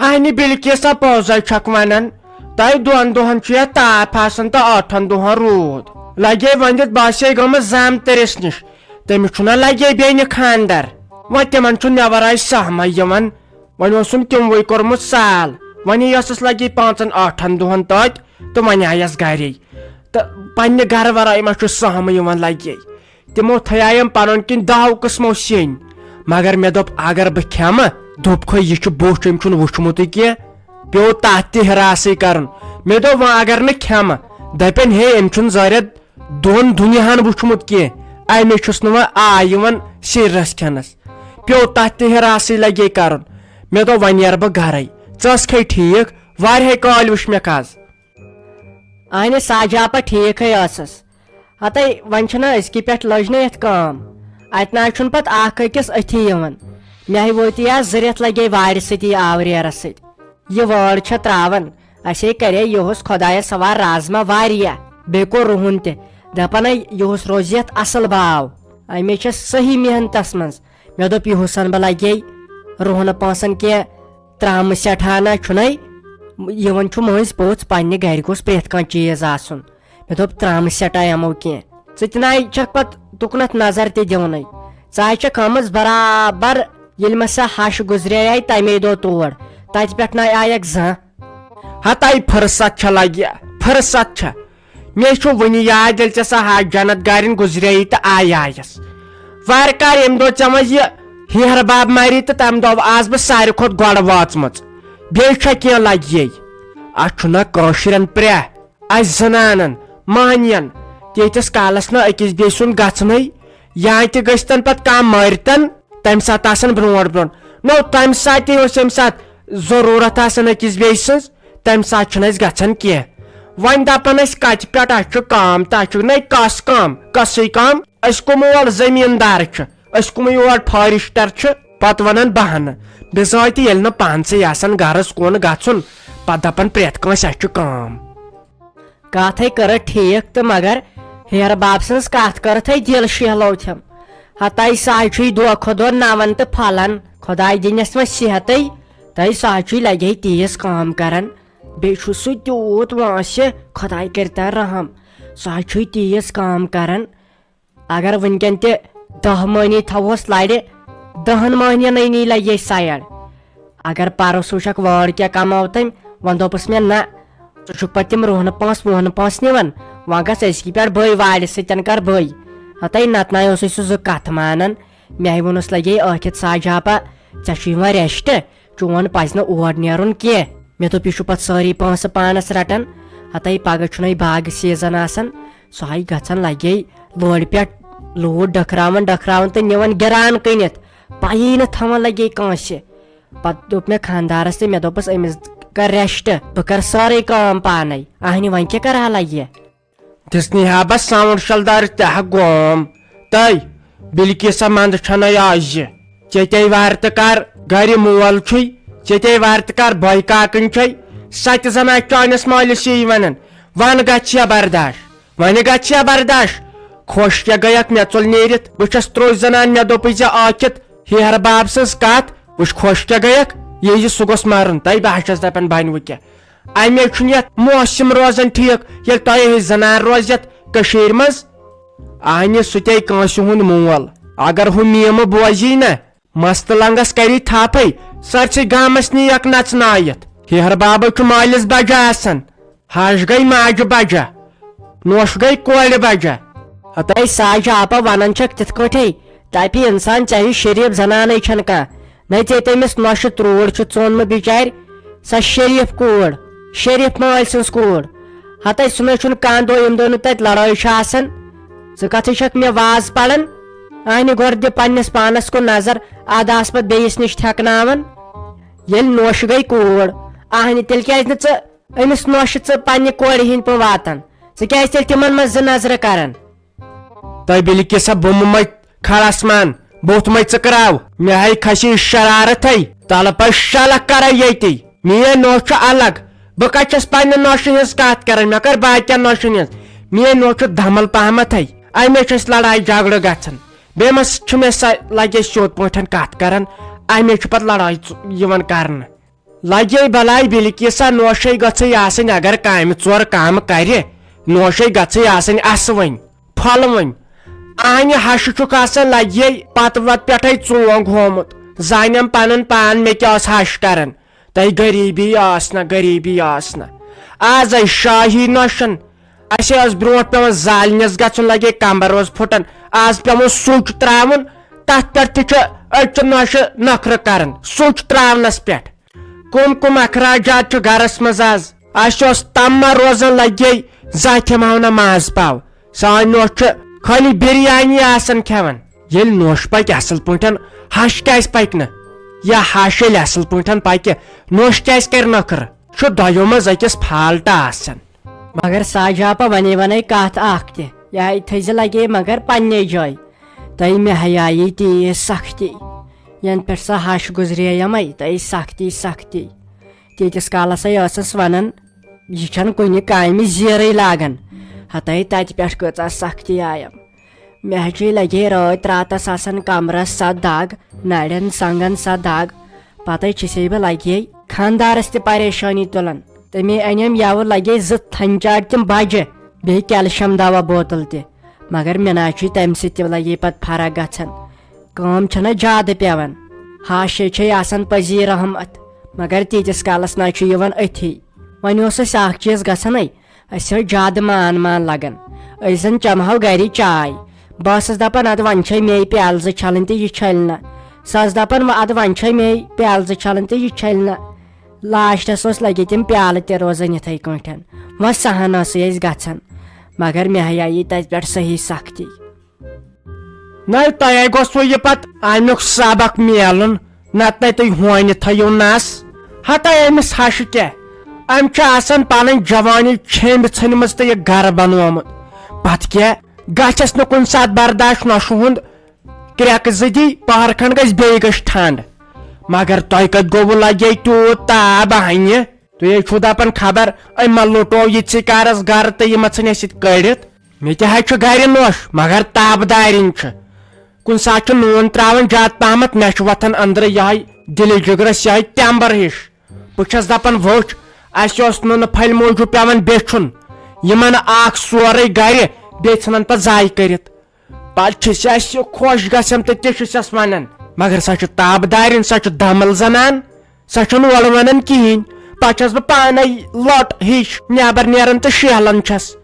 Aynı Bilkisa pozay çak vanan. Tay duan duhan çiya taap asan ta 8 duhan ruud. Lage vandet basay gama zam teresnish. Temichuna lage beyni khandar. Vateman chun yavaray sahma yaman. Vani osum tim voy kormus sal. Vani yasas lage 5-8 duhan taat. To vani ayas gari. Ta panne gar varay machu sahma yaman lage. Timo thayayam panon kin daw qismo sin. Magar me dop agar beh khama dop kho ye chu bochim chun wuchmut ki pyo tahti harasi karun. Me do va agar ne khama dapen he emchun zaret don duniyahan wuchmut ki ay me chusnuma ayman sirras khanas. Pyo tahti harasi lage karun. Me do vanyar ba garai. Chas khai thik var he kal wush me kaz. Ayne saja pa thik hai asas. Hatay vanchana iski pet lajne et kam. Atna chun pat akakis athi yaman. Mehi votiya zariat lage vair siti avriyara sit. Ye var cha travan. Ase kare yohus khodaya sawar razma variya. Beko ruhunte. Dapana yohus roziyat asal bav. Ay mecha sahi mehan tasmans. Medop yohusan balage ruhuna pasan ke tram sathana chunai. Yavan chu mohis pots panne garikos pret kan cheez asun. Medop tram satayamo ke. Sitnai chakpat tuknat nazar te devnai. Sacha kamaz barabar yelmasa hash guzriyay taimedo tor. Tat petnai ayak za. Hatay fırsat çalagya. Fırsat ça. Me şu vani yaad elchasa ha janat garin guzriyay ta ayayas. Varkar emdo chamaz ye her bab mari ta tamdo az ba sari khod god vatsmats. Becha ke lagyay. Achuna koshiran pre. Ay zananan manyan. Teitis kalasna akis besun gatsnai. Yaiti gastan pat kam martan. Tam sat asan bronor bron. No tam sat yosem sat zorurat asan akis besins. Tam sat chunais gatsan ki. Van dapanas kat pet achu kam ta achu nai kas kam. Kasai kam. Askumul zamindar chu. Askumul farishtar chu. Pat vanan bahana. Bezaiti yelna panse asan garas kon gatsun. Pat dapan pret kas achu kam. Kathai kara thik ta magar her babsans kath karthai dil shehlotham. Hatay sahchui do khodor navan ta phalan. Khodai dinesma sihatai. Tai sahchui lage ties kam karan. Bechu sudut wase khodai karta raham. Sahchui ties kam karan. Agar vinkente 10 mahine thawos laide 10 mahine naini lage sayar. Agar parosushak war kya kamautam vandopus me na Chukpatim rohna pas nivan. Wagas eski per boy vali sitan kar boy. Hatay natna yosusu katmanan. Mehibunus lage akit sajapa. Chashima reshte. Chuan pasna ordnerun ki. Meto pishu pat sari pansa panas ratan. Hatay pagachunai bag season asan. Sohai gatsan lage lord pet lord dakrawan te nivan geran kainit. Payin thama lage kanse. Pat dop me khandaras se medopas emis Kareshte, bakar sari kam panai. Ahni vanke karala ye. Tisni haba sound shaldar ta gom. Tay Bilkisa mand chana yaje. Chetey vartakar gari muwal chui. Chetey vartakar boy kakın chui. Sat zama çaynes malisi yivanan. Van gaçya bardaş. Vani gaçya bardaş. Khoşya gayak meçol nerit. Bıças troy zanan me dopıca akit. Her babsız kat. Buş khoşya gayak. Yeji sugos marun tay bahças dapan baynvukya. Ayme chunyat muasim rozan tiyak yel tay zanar rozat kashirmaz. Ayne sutey kansuhun muwal. Agar hu miyama buajina mastalangas kari thapay sarchi gamasni yak natsnayat. Her baba kumalis bajasan. Hajgay maju baja. Noshgay koli baja. Hatay saja apa vananchak titkotay. Taypi insan chahi sherif zananay chanka. Nai temis nosh trur chu chonma bichar sa sherif kur sherif malsins kur hatay sume chun kando imdonu tat laray shasan zakatishak me vaz palan ayni gorde pannes panas ko nazar adas pat beis nish thaknavan yel nosh gay kur ayni tel kaisne ch emis nosh ch panne kori hin po vatan zakais tel timan maz nazar karan tay Bilkisa bomumay khalasman Both my sakraw, me hai khashi shararatay, talapa shalak karayati, me nocha alag, bukachas pan notions kat karan, makar bacha notions, me nocha dhamal pahamatay, I make us ladai jagro gatsan, bemas chumesa like a short point and kat karan, I make pat ladai yuvan karn. لگے بلاے بلکیسا نوشے گژھے آسٕنۍ اگر کامہِ ژور کام کرِ نوشے گژھے آسٕنۍ اَسہٕ وۄنۍ پھۄلوٕنۍ اہنہِ ہشہِ چھُکھ آسان لگے پتہٕ وتہٕ پٮ۪ٹھے ژونگ ہومُت زانیم پنُن پان مےٚ کیٛاہ ٲس ہش کران تۄہہِ غریٖبی ٲس نہ غریٖبی ٲس نہ آز آیہِ شاہی نوشن اسے ٲس برونٛٹھ پیوان زالنس گژھُن لگے کمبر اوس پھُٹان آز پیوان سُچ تراوُن تتھ پٮ۪ٹھ تہِ چھُ أڑۍ نوشہِ نخرٕ کران سُچ تراونس پٮ۪ٹھ کم اخراجات چھُ گرس منٛز آز اسہِ اوس تمہ روزان لگے زانٛہہ کھٮ۪مہو نہٕ ماز پاو سٲنۍ نوش چھُ خٲلی بریانی آسان کھٮ۪وان ییٚلہِ نوش پکہِ اصل پٲٹھۍ ہش کیازِ پکہِ نہٕ یا ہش ییٚلہِ اصل پٲٹھۍ پکہِ نوش کیازِ کرِ نخرٕ چھُ دۄیو منٛز أکِس فالٹہٕ آسان مگر ساجاپا ونے کتھ اکھ تہِ یہِ تھٲیزِ لگے مگر پننہِ جایہِ تۄہہِ مےٚ حیایی تیٖژ سختی ینہٕ پٮ۪ٹھ سۄ ہش گُزرییمے تۄہہِ سختی تیٖتِس کالسے ٲسٕس ونان یہِ چھنہٕ کُنہِ کامہِ زیٖرٕے لاگان ہتاے تتہِ پٮ۪ٹھ کۭژاہ سختی آیم مےٚ حظ لگے رٲتۍ راتس آسان کمرس سۄ دگ نرٮ۪ن سنگن سۄ دگ پتہٕ چھسے بہٕ لگے خاندارس تہِ پریشٲنی تُلان تٔمی أنِم یوٕ لگے 2 تھنہِ تِم بجہِ بیٚیہِ کیلشیم دوا بوتل تہِ مگر مےٚ نہ چھُ تمہِ سۭتۍ تہِ لگے پتہٕ فرق گژھان کٲم چھنہ زیادٕ پیوان ہاشے چھے آسان پذیٖر رحمت مگر تیٖتِس کالس نہ چھُ یِوان أتھی وۄنۍ اوس اسہِ اکھ چیٖز گژھان اسہِ اوس زیادٕ مان لگان أسۍ زن چمہو گرِ چاے بہٕ ٲسٕس دپان ادٕ وۄنۍ چھے مے پیالہٕ 2 چھلٕنۍ تہٕ یہِ چھلہِ نہٕ سۄ ٲس دپان ادٕ وۄنۍ چھے مے پیالہٕ 2 چھلٕنۍ تہٕ یہِ چھلہِ نہٕ لاسٹس اوس لگے تِم پیالہٕ تہِ روزان یِتھے کٲٹھۍ وۄنۍ سہن ٲسٕے أسۍ گژھان مگر مےٚ حیایی تتہِ پٮ۪ٹھ صحیح سختی نہ تۄہے گوٚژھوٕ یہِ پتہٕ امیُک سبق میلُن نتہٕ تُہۍ ہونہِ تھٲیِو نس ہتاے أمِس ہشہِ کیٛاہ أمۍ چھُ آسان پنٕنۍ جوانی چھیٚمبۍ ژھٕنمٕژ تہٕ یہِ گرٕ بنومُت پتہٕ کیٛاہ گژھٮ۪س نہٕ کُنہِ ساتہٕ برداشت نوشہِ ہُنٛد کرٛٮ۪کہٕ زٕدی پہر کھنٛڈ گژھِ بیٚیہِ گژھِ ٹھنڈ مگر تۄہہِ کتہِ گوٚوٕ لگے تیوٗت تاب ہنہِ تُہۍ چھُو دپان خبر أمۍ ما لُٹو یہِ ژِکارس گرٕ تہٕ یہِ ما ژھٕنہِ اَسہِ ییٚتہِ کٔڑِتھ مےٚ تہِ حظ چھُ گرِ نوش مگر تابہٕ دارِنۍ چھِ کُنہِ ساتہٕ چھُ نوٗن تراوان زیادٕ پہمتھ مےٚ چھُ وۄتھان أنٛدرٕ یِہے دِلہِ جگرس یِہے ٹٮ۪مبر ہِش بہٕ چھس دپان وٕچھ اسہِ اوس نہٕ پھلہِ موٗجوٗب پیوان بیچھُن یِمن اکھ سورُے گرِ بیٚیہِ ژھٕنان پتہٕ ضایہِ کٔرِتھ پتہٕ چھُس اسہِ خۄش گژھان تہٕ تہِ چھُسس ونان مگر سۄ چھِ تابہٕ دارِنۍ سۄ چھِ دمل زنان سۄ چھنہٕ اورٕ ونان کہیٖنۍ پتہٕ چھس بہٕ پانے لۄٹ ہِش نٮ۪بر نیران تہٕ شیہلان چھس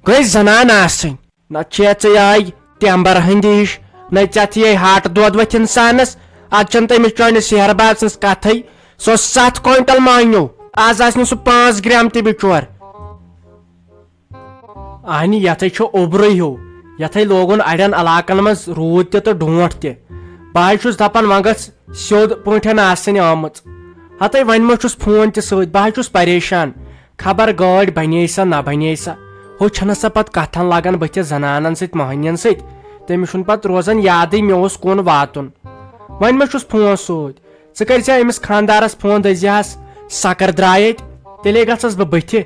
گٔے زنان آسٕنۍ نتہٕ چھے ژٕ یِہے ٹٮ۪مبر ہٕنٛدِ ہِش نہ ژےٚ یہِ ہاٹہٕ دۄد ؤتھِ انسانس ادٕ چھنہٕ تٔمِس چٲنِس ہیہرباب سٕنٛز کتھٕے سُہ اوس 7 کوینٹل مانیو آز آسہِ نہٕ سُہ 5 گرام تہِ بِچور اہنہِ یتھے چھُ اوٚبرُے ہیوٗ یتھے لوگُن اڑٮ۪ن علاقن منٛز روٗد تہِ تہٕ ڈونٛٹھ تہِ بہٕ حظ چھُس دپان وۄنۍ گٔژھ سیوٚد پٲٹھۍ آسٕنۍ آمٕژ ہتے وۄنۍ ما چھُس فون تہِ سۭتۍ بہٕ حظ چھُس پریشان خبر گٲڑۍ بنے سا نہ بنے سا ہُہ چھنہٕ سا پتہٕ کتھن لگان بٕتھِ زنانن سۭتۍ مٔہنین سۭتۍ تٔمِس چھُنہٕ پتہٕ روزان یادٕے مےٚ اوس کُن واتُن وۄنۍ ما چھُس فون سۭتۍ ژٕ کٔرزِ أمِس خاندارس فون دٔپزِہس سکر درٛاے ییٚتہِ تیٚلے گژھس بہٕ بٕتھِ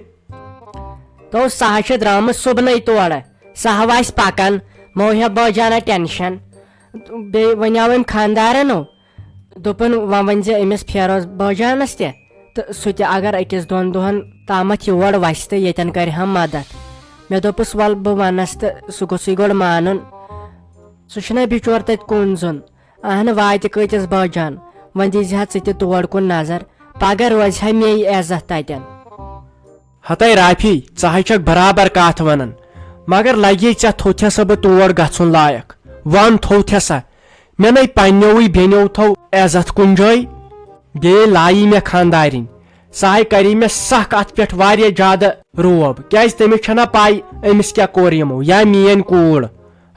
تو سۄ حظ چھِ درٛامٕژ صُبنٕے تورٕ سۄ ہا آسہِ پکان مو ہیٚو بٲجانہ ٹٮ۪نشن بیٚیہِ ونیو أمۍ خاندارنو دوٚپُن وۄنۍ ؤنزِ أمِس فیروز بٲجانس تہِ تہٕ سُہ تہِ اگر 1-2 دۄہن تامتھ یور وسہِ تہٕ ییٚتٮ۪ن کرِ ہم مدد مےٚ دوٚپُس ول بہٕ ونس تہٕ سُہ گوٚژھُے گۄڈٕ مانُن سُہ چھُنہ بِچور تتہِ کُن زوٚن اہنہٕ واتہِ کۭتِس بٲجان وۄنۍ دیٖزِ ہا ژٕ تہِ تور کُن نظر پگہہ روزِ ہا مے عزت تتٮ۪ن ہتے رافی ژٕ حظ چھکھ برابر کتھ ونان مگر لگے ژےٚ تھوٚوتھے سا بہٕ تور گژھُن لایق ون تھوٚوتھے سا مےٚ نَے پننیوٕے بیٚنیو تھوٚو عزت کُنہِ جایہِ بیٚیہِ لایی مےٚ خاندارِنۍ سۄ ہاے کری مےٚ سکھ اتھ پٮ۪ٹھ واریاہ زیادٕ روب کیازِ تٔمِس چھنہ پاے أمِس کیٛاہ کوٚر یِمو یا میٲنۍ کوٗر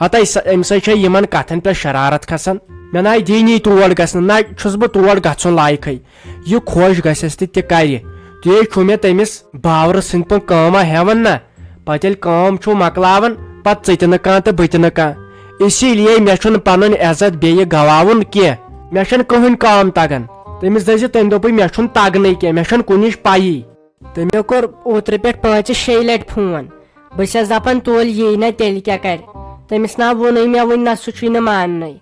ہتے أمِس حظ چھےٚ یِمن کتھن پٮ۪ٹھ شرارت کھسان مےٚ نہ دیٖنی تور گژھنہٕ نہ چھُس بہٕ تور گژھُن لایقٕے یہِ خۄش گژھٮ۪س تہِ تہِ کرِ تُہۍ چھُو مےٚ تٔمِس باورٕ سٕنٛدۍ پٲٹھۍ کٲما ہٮ۪وان نہ پتہٕ ییٚلہِ کٲم چھُو مۄکلاوان پتہٕ ژٕ تہِ نہٕ کانٛہہ تہٕ بہٕ تہِ نہٕ کانٛہہ اسی لیے مےٚ چھُنہٕ پنُن عزت بیٚیہِ گواوُن کینٛہہ مےٚ چھنہٕ کٕہٕنۍ کٲم تگان تٔمِس دٔپزِ تٔمۍ دوٚپُے مےٚ چھُنہٕ تگنٕے کینٛہہ مےٚ چھنہٕ کُنِچ پایی مےٚ کوٚر اوترٕ پٮ۪ٹھ 5-6 لٹہِ فون بہٕ چھس دپان تولہِ یی نہ تیٚلہِ کیٛاہ کرِ تٔمِس نہ ووٚنُے مےٚ وُنہِ نہ سُہ چھُے نہٕ ماننٕے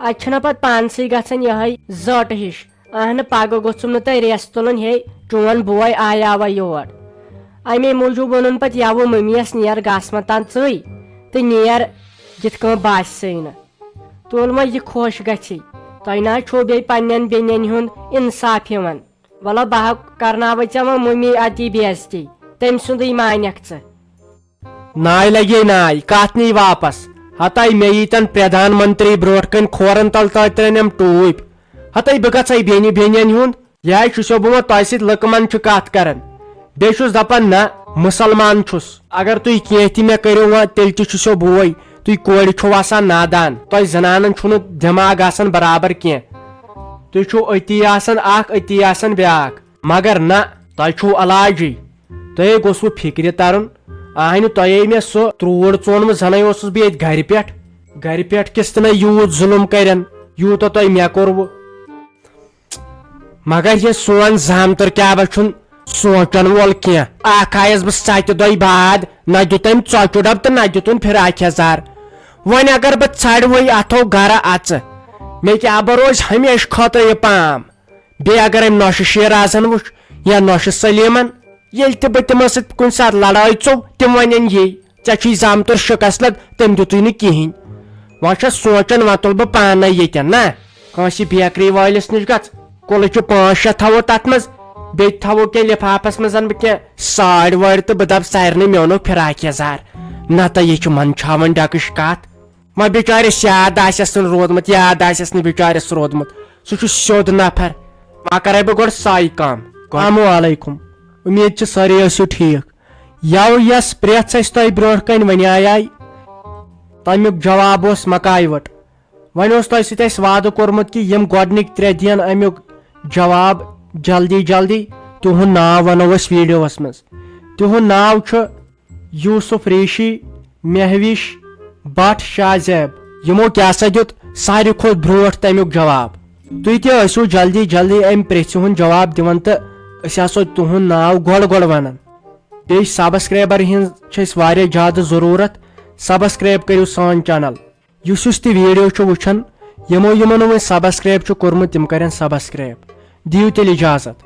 اتہِ چھُنہ پتہٕ پانسٕے گژھان یِہے زٔٹ ہِش اہن پگہ گوٚژھُم نہٕ تۄہہِ ریس تُلُن ہے چون بوے آیاوا یور امی موٗجوٗب ووٚنُن پتہٕ یوٕ مٔمیَس نیر گژھ مہ تن ژٕے تہٕ نیر یِتھ کٔنۍ باسہِ نہٕ تُل وۄنۍ یہِ خۄش گژھی تۄہہِ نہ حظ چھُو بیٚیہِ پننٮ۪ن بیٚنٮ۪ن ہُنٛد انصاف یِوان وَلہٕ بہٕ کرناوے ژےٚ وۄنۍ مٔمی اتی بے عزتی تٔمۍ سُنٛدٕے مانیکھ ژٕ ناے لگے ناے کتھ نی واپس ہتاے مےٚ ییٖتن پردھان منتری برونٛٹھ کٔنۍ کھورن تل ترٛٲنم ٹوٗپۍ ہتاے بہٕ گژھے بیٚنہِ بیٚنٮ۪ن ہُنٛد یہِ حظ چھُسو بہٕ وۄنۍ تۄہہِ سۭتۍ لُکہٕ من چھِ کتھ کران بیٚیہِ چھُس دپان نہ مُسلمان چھُس اگر تُہۍ کینٛہہ تہِ مےٚ کٔرِو وۄنۍ تیٚلہِ تہِ چھُسو بوے تُہۍ کورِ چھِو آسان نادان تۄہہِ زنانن چھُنہٕ دٮ۪ماغ آسان برابر کینٛہہ تُہۍ چھِو أتی آسان اکھ أتی آسان بیاکھ مگر نہ تۄہہِ چھُو علاجی تۄہے گوٚژھوٕ فکرِ ترُن اہنہِ تۄہے مےٚ سُہ تروٗر ژونمُت زنٕے اوسُس بہٕ ییٚتہِ گرِ پٮ۪ٹھ کِس تہِ نہٕ یوٗت ظُلُم کرن یوٗتاہ تۄہہِ مےٚ کوٚروٕ مگر یہِ سون زامتٕر کیٛاہ چھُنہٕ سونچن وول کینٛہہ اکھ آیس بہٕ 7 دۄہہِ بعد نہ دیُت أمۍ ژۄچہِ ڈب تہٕ نہ دِتُن فِراک یزار وۄنۍ اگر بہٕ ژھڑٕ وۄنۍ اتھو گرٕ اژٕ مےٚ کیٛاہ بہٕ روزِ ہمیشہٕ خٲطرٕ یہِ پام بیٚیہِ اگر أمۍ نۄشہِ شیرازن وٕچھ یا نۄشہِ سلیٖمن ییٚلہِ تہِ بہٕ تِمن سۭتۍ کُنہِ ساتہٕ لڑٲے ژوٚو تِم ونن یی ژےٚ چھُے زامتُر شِکست تٔمۍ دِتُے نہٕ کِہینۍ وۄنۍ چھس سونچان وۄنۍ تُل بہٕ پانے ییٚتٮ۪ن نہ کٲنٛسہِ بیکری وٲلِس نِش گژھ کُلچہِ 5-6 تھاوو تتھ منٛز بیٚیہِ تھاوو کینٛہہ لفافس منٛز بہٕ کینٛہہ ساڑ وٲڑ تہٕ بہٕ دپہٕ سارنٕے مےٚ اوٚنُکھ فِراک یزار نتہٕ یہِ چھُ منٛدچھاوان ڈکٕش کتھ وۄنۍ بِچارس یاد آسٮ۪س نہٕ روٗدمُت یاد آسٮ۪س نہٕ بِچارس روٗدمُت سُہ چھُ سیوٚد نفر وۄنۍ کرے بہٕ گۄڈٕ سۄے کٲم السلام علیکم امید چھِ سٲری ٲسِو ٹھیٖک یو یۄس پرٛٮ۪ژھ اسہِ تۄہہِ برونٛٹھ کنہِ ونے تمیُک جواب اوس مکاے وٹ وۄنۍ اوس تۄہہِ سۭتۍ اسہِ وعدٕ کوٚرمُت کہِ یِم گۄڈنِکۍ 3 دِن امیُک جواب جلدی تِہُنٛد ناو ونو أسۍ ویٖڈیوس منٛز تِہُنٛد ناو چھُ یوٗسف ریٖشی مہوِش بٹ شاہ زیب یِمو کیٛاہ سا دیُت ساروی کھۄتہٕ برونٛٹھ تمیُک جواب تُہۍ تہِ ٲسِو جلدی امہِ پرٛژھِ ہُنٛد جواب دِوان تہٕ أسۍ آسو تُہُنٛد ناو گۄڈٕ ونان بیٚیہِ سبسکرایبر ہِنٛز چھِ أسۍ واریاہ زیادٕ ضروٗرت سبسکرایب کٔرِو سون چینل یُس تہِ ویٖڈیو چھُ وٕچھان یِمو نہٕ وۄنۍ سبسکرایب چھُ کوٚرمُت تِم کرن سبسکرایب دِیِو تیٚلہِ اِجازت